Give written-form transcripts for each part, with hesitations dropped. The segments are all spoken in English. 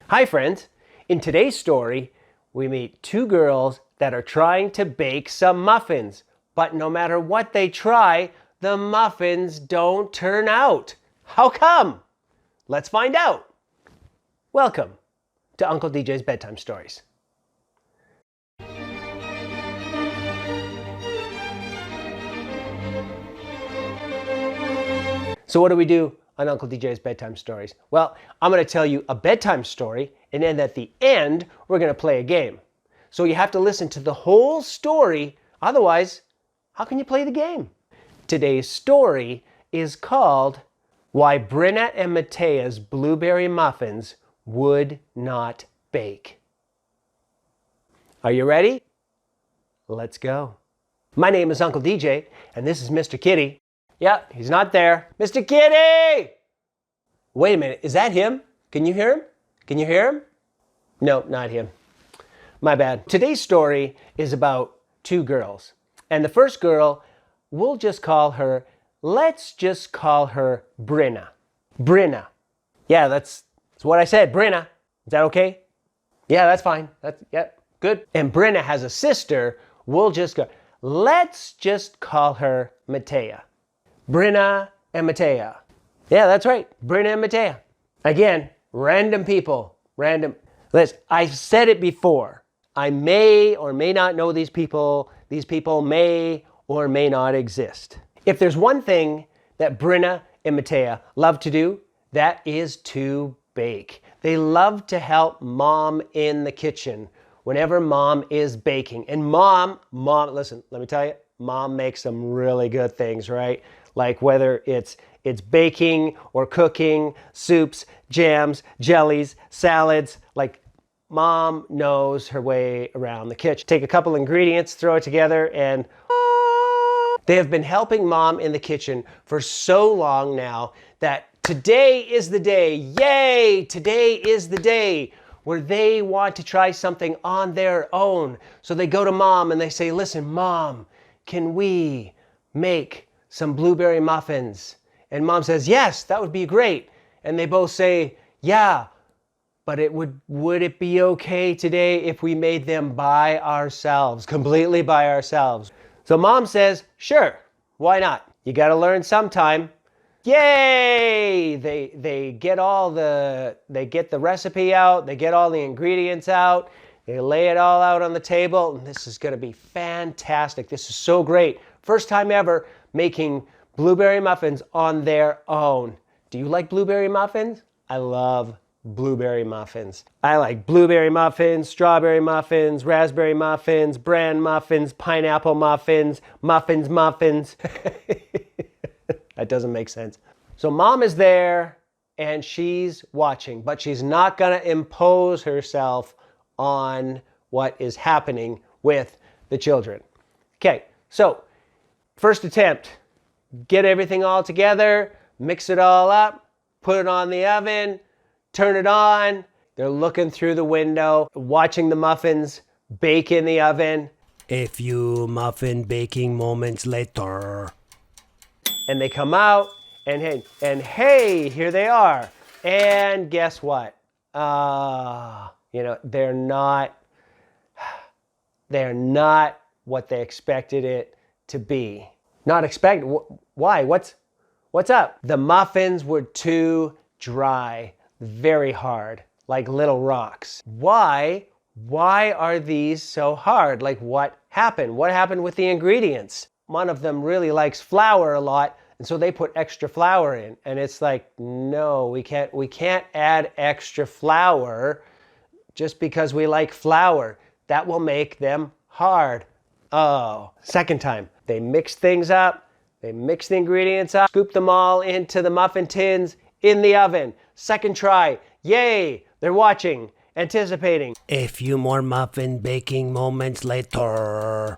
Hi friends! In today's story, we meet two girls that are trying to bake some muffins. But no matter what they try, the muffins don't turn out. How come? Let's find out. Welcome to Uncle DJ's Bedtime Stories. So what do we do on Uncle DJ's Bedtime Stories? Well, I'm going to tell you a bedtime story, and then at the end, we're going to play a game. So you have to listen to the whole story, otherwise, how can you play the game? Today's story is called Why Brynna and Mateya's Blueberry Muffins Would Not Bake. Are you ready? Let's go. My name is Uncle DJ, and this is Mr. Kitty. Yeah, he's not there. Mr. Kitty! Wait a minute, is that him? Can you hear him? Can you hear him? No, not him. My bad. Today's story is about two girls. And the first girl, let's just call her Brynna. Brynna. Yeah, that's what I said, Brynna. Is that okay? Yeah, that's fine. Yeah, good. And Brynna has a sister, let's just call her Mateya. Brynna and Mateya. Yeah, that's right. Brynna and Mateya. Again, random people. Listen, I've said it before. I may or may not know these people. These people may or may not exist. If there's one thing that Brynna and Mateya love to do, that is to bake. They love to help Mom in the kitchen whenever Mom is baking. And Mom, listen, let me tell you, Mom makes some really good things, right? Like whether it's baking or cooking, soups, jams, jellies, salads, like Mom knows her way around the kitchen. Take a couple ingredients, throw it together, and they have been helping Mom in the kitchen for so long now that today is the day, yay, today is the day where they want to try something on their own. So they go to Mom and they say, listen, Mom, can we make some blueberry muffins? And Mom says, yes, that would be great. And they both say, yeah, but would it be okay today if we made them by ourselves, completely by ourselves? So Mom says, sure, why not? You got to learn sometime. Yay! They get the recipe out, they get all the ingredients out, they lay it all out on the table, and this is going to be fantastic. This is so great. First time ever making blueberry muffins on their own. Do you like blueberry muffins? I love blueberry muffins. I like blueberry muffins, strawberry muffins, raspberry muffins, bran muffins, pineapple muffins, muffins. That doesn't make sense. So Mom is there and she's watching, but she's not going to impose herself on what is happening with the children. Okay, so first attempt, get everything all together, mix it all up, put it on the oven, turn it on. They're looking through the window, watching the muffins bake in the oven. A few muffin baking moments later. And they come out, and hey, here they are. And guess what? They're not what they expected it to be. Not expect. Why? What's up? The muffins were too dry, very hard, like little rocks. Why are these so hard? Like what happened? What happened with the ingredients? One of them really likes flour a lot, and so they put extra flour in. And it's like, no, we can't add extra flour just because we like flour. That will make them hard. Oh, second time. They mix things up. They mix the ingredients up, scoop them all into the muffin tins in the oven. Second try. Yay! They're watching, anticipating. A few more muffin baking moments later.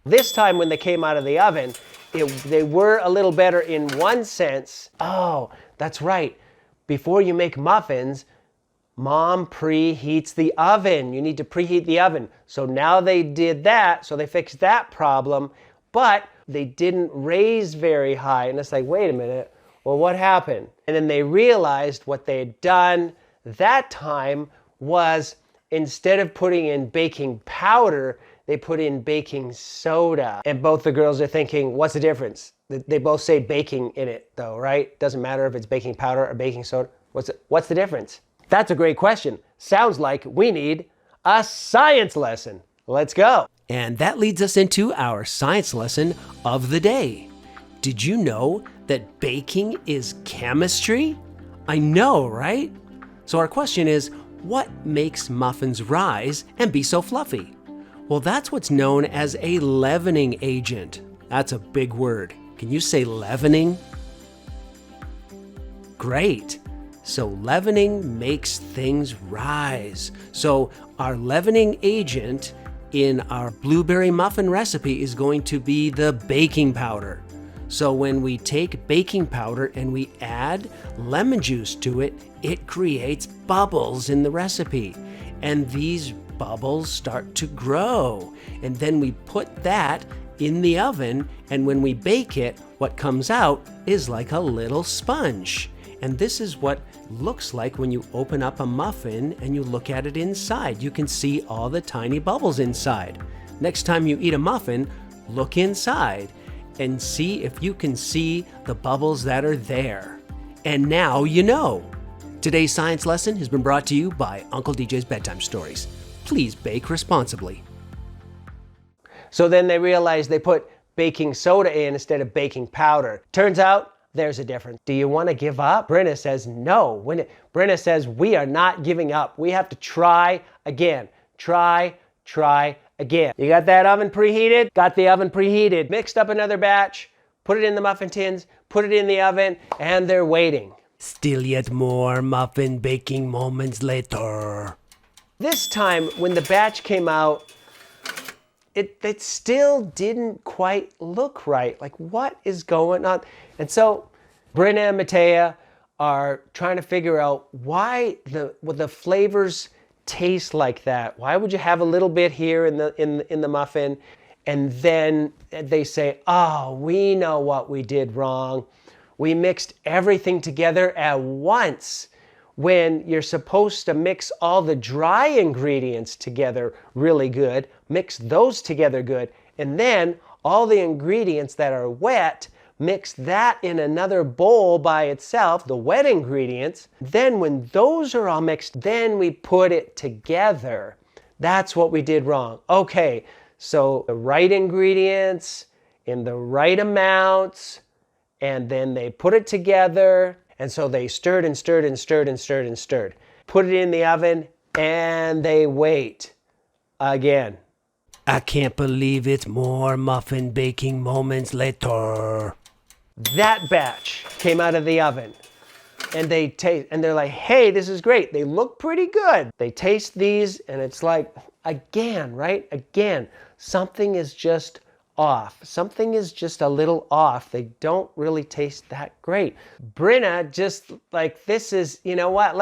This time when they came out of the oven, they were a little better in one sense. Oh, that's right. Before you make muffins, Mom preheats the oven. You need to preheat the oven. So now they did that, so they fixed that problem, but they didn't raise very high. And it's like, wait a minute, well, what happened? And then they realized what they had done. that time was instead of putting in baking powder, they put in baking soda. And both the girls are thinking, what's the difference? They both say baking in it though, right? Doesn't matter if it's baking powder or baking soda. What's the difference? That's a great question. Sounds like we need a science lesson. Let's go. And that leads us into our science lesson of the day. Did you know that baking is chemistry? I know, right? So our question is, what makes muffins rise and be so fluffy? Well, that's what's known as a leavening agent. That's a big word. Can you say leavening? Great. So leavening makes things rise. So our leavening agent in our blueberry muffin recipe is going to be the baking powder. So when we take baking powder and we add lemon juice to it, it creates bubbles in the recipe. And these bubbles start to grow. And then we put that in the oven, and when we bake it, what comes out is like a little sponge. And this is what looks like when you open up a muffin and you look at it inside. You can see all the tiny bubbles inside. Next time you eat a muffin, look inside and see if you can see the bubbles that are there. And now you know. Today's science lesson has been brought to you by Uncle DJ's Bedtime Stories. Please bake responsibly. So then they realized they put baking soda in instead of baking powder. Turns out there's a difference. Do you want to give up? Brynna says no. Brynna says we are not giving up. We have to try again. Try again. You got that oven preheated? Got the oven preheated. Mixed up another batch, put it in the muffin tins, put it in the oven, and they're waiting. Still yet more muffin baking moments later. This time, when the batch came out, it still didn't quite look right. Like, what is going on? And so Brynna and Mateya are trying to figure out why the flavors taste like that. Why would you have a little bit here in the muffin? And then they say, oh, we know what we did wrong. We mixed everything together at once. When you're supposed to mix all the dry ingredients together really good, mix those together good, and then all the ingredients that are wet, mix that in another bowl by itself, the wet ingredients. Then when those are all mixed, then we put it together. That's what we did wrong. Okay, so the right ingredients in the right amounts, and then they put it together. And so they stirred and stirred and stirred and stirred and stirred. Put it in the oven and they wait again. I can't believe it's more muffin baking moments later. That batch came out of the oven and they taste and they're like, hey, this is great. They look pretty good. They taste these and it's like, again, right? Again, something is just off. Something is just a little off. They don't really taste that great. Brynna just like, this is, you know what?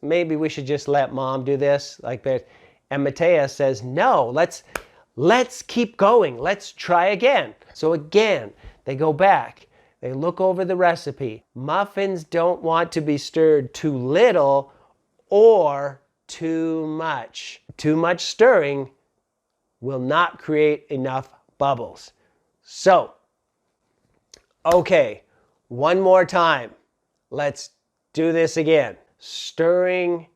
Maybe we should just let mom do this like that. And Mateya says, no, let's keep going. Let's try again. So again, they go back. They look over the recipe. Muffins don't want to be stirred too little or too much. Too much stirring will not create enough bubbles. So, okay, one more time. Let's do this again. Stirring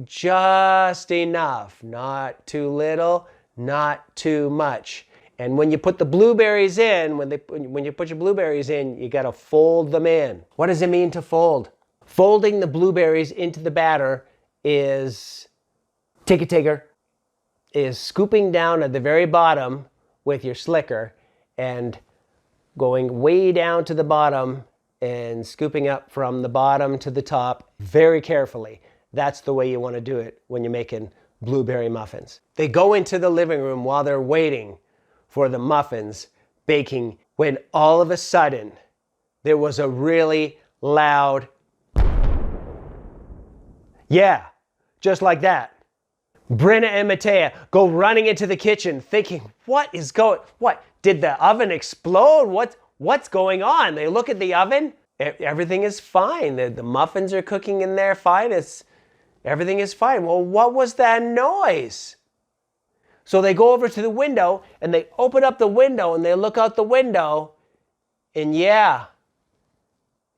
just enough. Not too little, not too much. And when you put the blueberries in, when you put your blueberries in, you gotta fold them in. What does it mean to fold? Folding the blueberries into the batter is, is scooping down at the very bottom with your slicker and going way down to the bottom and scooping up from the bottom to the top very carefully. That's the way you want to do it when you're making blueberry muffins. They go into the living room while they're waiting for the muffins baking when all of a sudden there was a really loud, yeah, just like that. Brynna and Mateya go running into the kitchen thinking, what? Did the oven explode? What's going on? They look at the oven Everything is fine. The muffins are cooking in there fine. Everything is fine. Well, what was that noise? So they go over to the window and they open up the window and they look out the window. And yeah,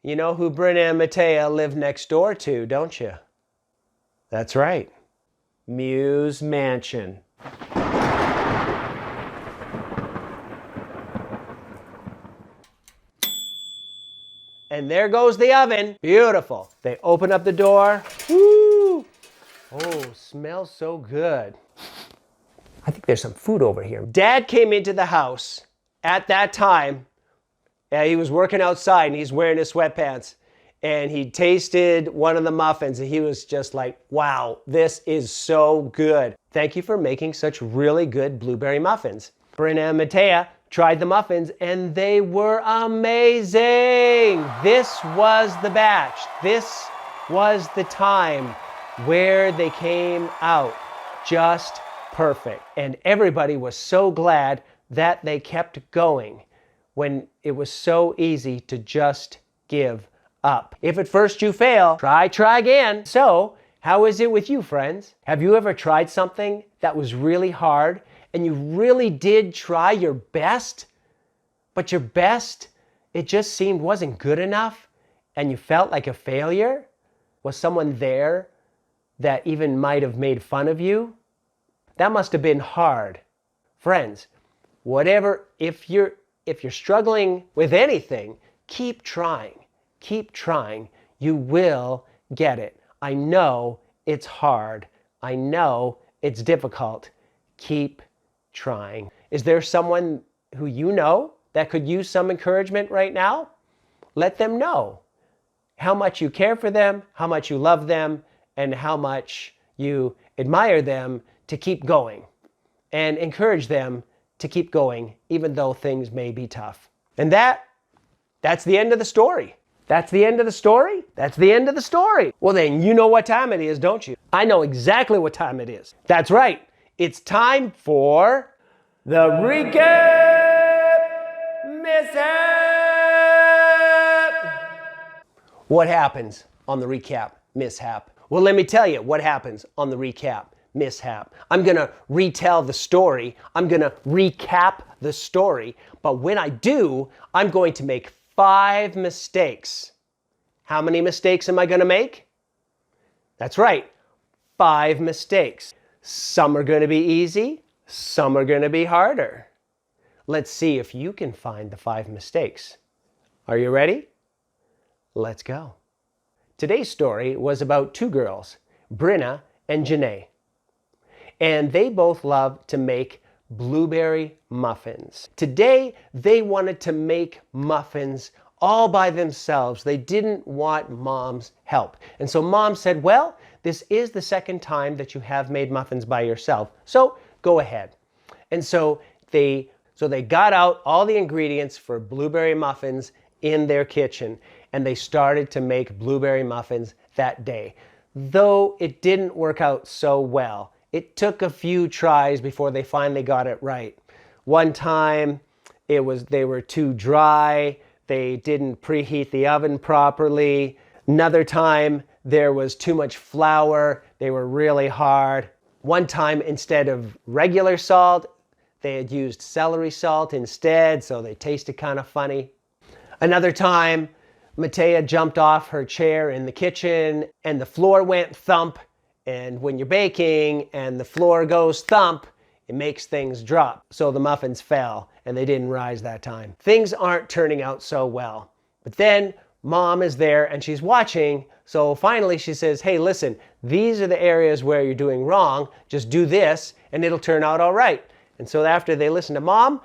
you know who Brynna and Mateya live next door to, don't you? That's right. Mew's Mansion. And there goes the oven. Beautiful. They open up the door. Woo! Oh, smells so good. I think there's some food over here. Dad came into the house at that time. He was working outside and he's wearing his sweatpants. And he tasted one of the muffins and he was just like, wow, this is so good. Thank you for making such really good blueberry muffins. Brynna and Mateya tried the muffins and they were amazing. This was the batch. This was the time where they came out just perfect. And everybody was so glad that they kept going when it was so easy to just give up. If at first you fail, try again. So, how is it with you, friends? Have you ever tried something that was really hard and you really did try your best, but your best, it just seemed wasn't good enough and you felt like a failure? Was someone there that even might have made fun of you? That must have been hard. Friends, if you're struggling with anything, keep trying. Keep trying. You will get it. I know it's hard. I know it's difficult. Keep trying. Is there someone who you know that could use some encouragement right now? Let them know how much you care for them, how much you love them, and how much you admire them to keep going. And encourage them to keep going, even though things may be tough. And that's the end of the story. That's the end of the story? That's the end of the story. Well, then you know what time it is, don't you? I know exactly what time it is. That's right. It's time for the recap mishap. What happens on the recap mishap? Well, let me tell you what happens on the recap mishap. I'm going to retell the story. I'm going to recap the story. But when I do, I'm going to make 5 mistakes. How many mistakes am I going to make? That's right, 5 mistakes. Some are going to be easy, some are going to be harder. Let's see if you can find the 5 mistakes. Are you ready? Let's go. Today's story was about 2 girls, Brynna and Janae. And they both love to make blueberry muffins. Today, they wanted to make muffins all by themselves. They didn't want Mom's help. And so Mom said, well, this is the second time that you have made muffins by yourself, so go ahead. And so they got out all the ingredients for blueberry muffins in their kitchen, and they started to make blueberry muffins that day. Though it didn't work out so well. It took a few tries before they finally got it right. One time they were too dry, they didn't preheat the oven properly. Another time there was too much flour, they were really hard. One time instead of regular salt, they had used celery salt instead, so they tasted kind of funny. Another time, Mateya jumped off her chair in the kitchen and the floor went thump. And when you're baking and the floor goes thump, it makes things drop. So the muffins fell and they didn't rise that time. Things aren't turning out so well. But then Mom is there and she's watching. So finally she says, hey, listen, these are the areas where you're doing wrong. Just do this and it'll turn out all right. And so after they listened to Mom,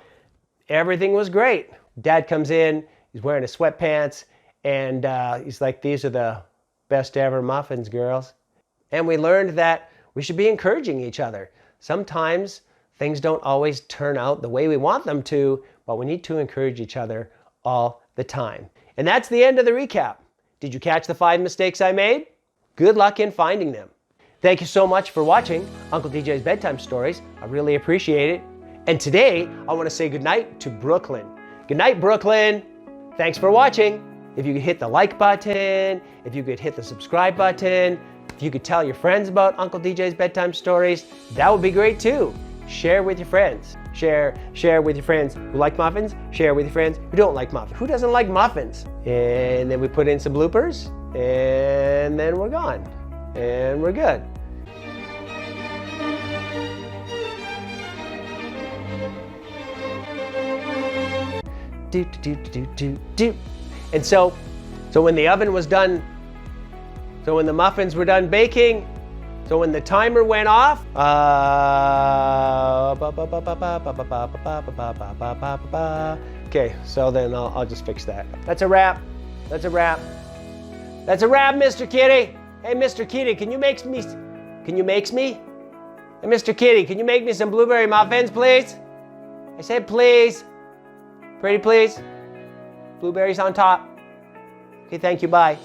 everything was great. Dad comes in, he's wearing his sweatpants, and he's like, these are the best ever muffins, girls. And we learned that we should be encouraging each other. Sometimes things don't always turn out the way we want them to, but we need to encourage each other all the time. And that's the end of the recap. Did you catch the 5 mistakes I made? Good luck in finding them. Thank you so much for watching Uncle DJ's Bedtime Stories. I really appreciate it. And today, I want to say goodnight to Brooklyn. Good night, Brooklyn. Thanks for watching. if you could hit the like button, if you could hit the subscribe button, if you could tell your friends about Uncle DJ's bedtime stories, that would be great too. Share with your friends. Share with your friends who like muffins. Share with your friends who don't like muffins. Who doesn't like muffins? And then we put in some bloopers, and then we're gone. And we're good. Do. And so when the oven was done, so when the muffins were done baking, so when the timer went off, okay, so then I'll just fix that. That's a wrap. That's a wrap. That's a wrap, Mr. Kitty. Hey, Mr. Kitty, can you make me? Hey, Mr. Kitty, can you make me some blueberry muffins, please? I said please. Pretty please. Blueberries on top. Okay, thank you, bye.